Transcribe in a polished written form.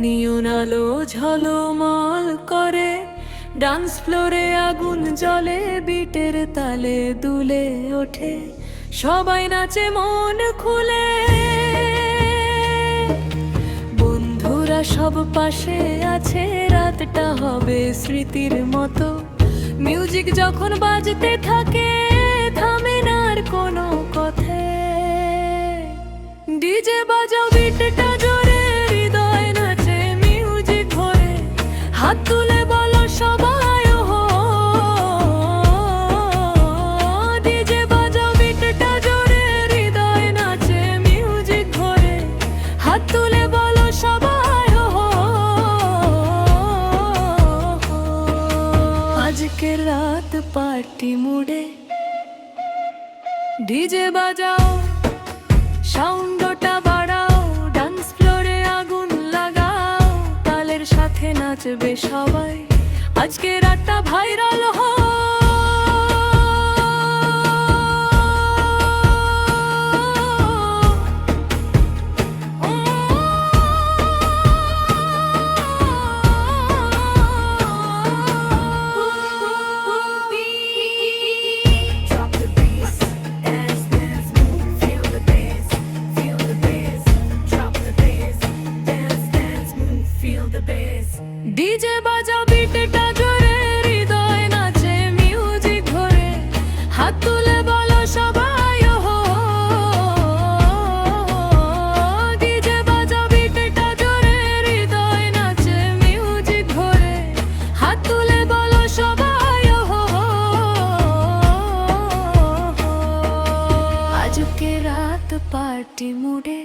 নিয়ন আলো ঝলমল করে, ডান্স ফ্লোরে আগুন জ্বলে, বিটের তালে দুলে ওঠে, সবাই নাচে মন খুলে। বন্ধুরা সব পাশে আছে, রাতটা হবে স্মৃতির মতো। মিউজিক যখন বাজতে থাকে, থামে না আর কোনো কথা। ডিজে বাজাও, বিটটা জোরে, হৃদয় নাচে মিউজিক ভরে, হাত তুলে বলো সবাই ওহো। ডিজে বাজাও, বিটটা জোরে, হৃদয় নাচে মিউজিক ভরে, হাত তুলে বলো সবাই ওহো। আজকের রাত পার্টি মুডে, ডিজে বাজাও, সাউন্ডটা বাড়াও, ডান্স ফ্লোরে আগুন লাগাও, তালের সাথে নাচবে সবাই, আজকে রাতটা ভাইরাল হয়। ডিজে বাজাও, বিটটা জোরে, হৃদয় নাচে মিউজিক ভরে, হাত তুলে বলো সবাই ওহো। ডিজে বাজাও, বিটটা জোরে, হৃদয় নাচে মিউজিক ভরে, হাত তুলে বলো সবাই ওহো। আজকে রাত পার্টি মুডে।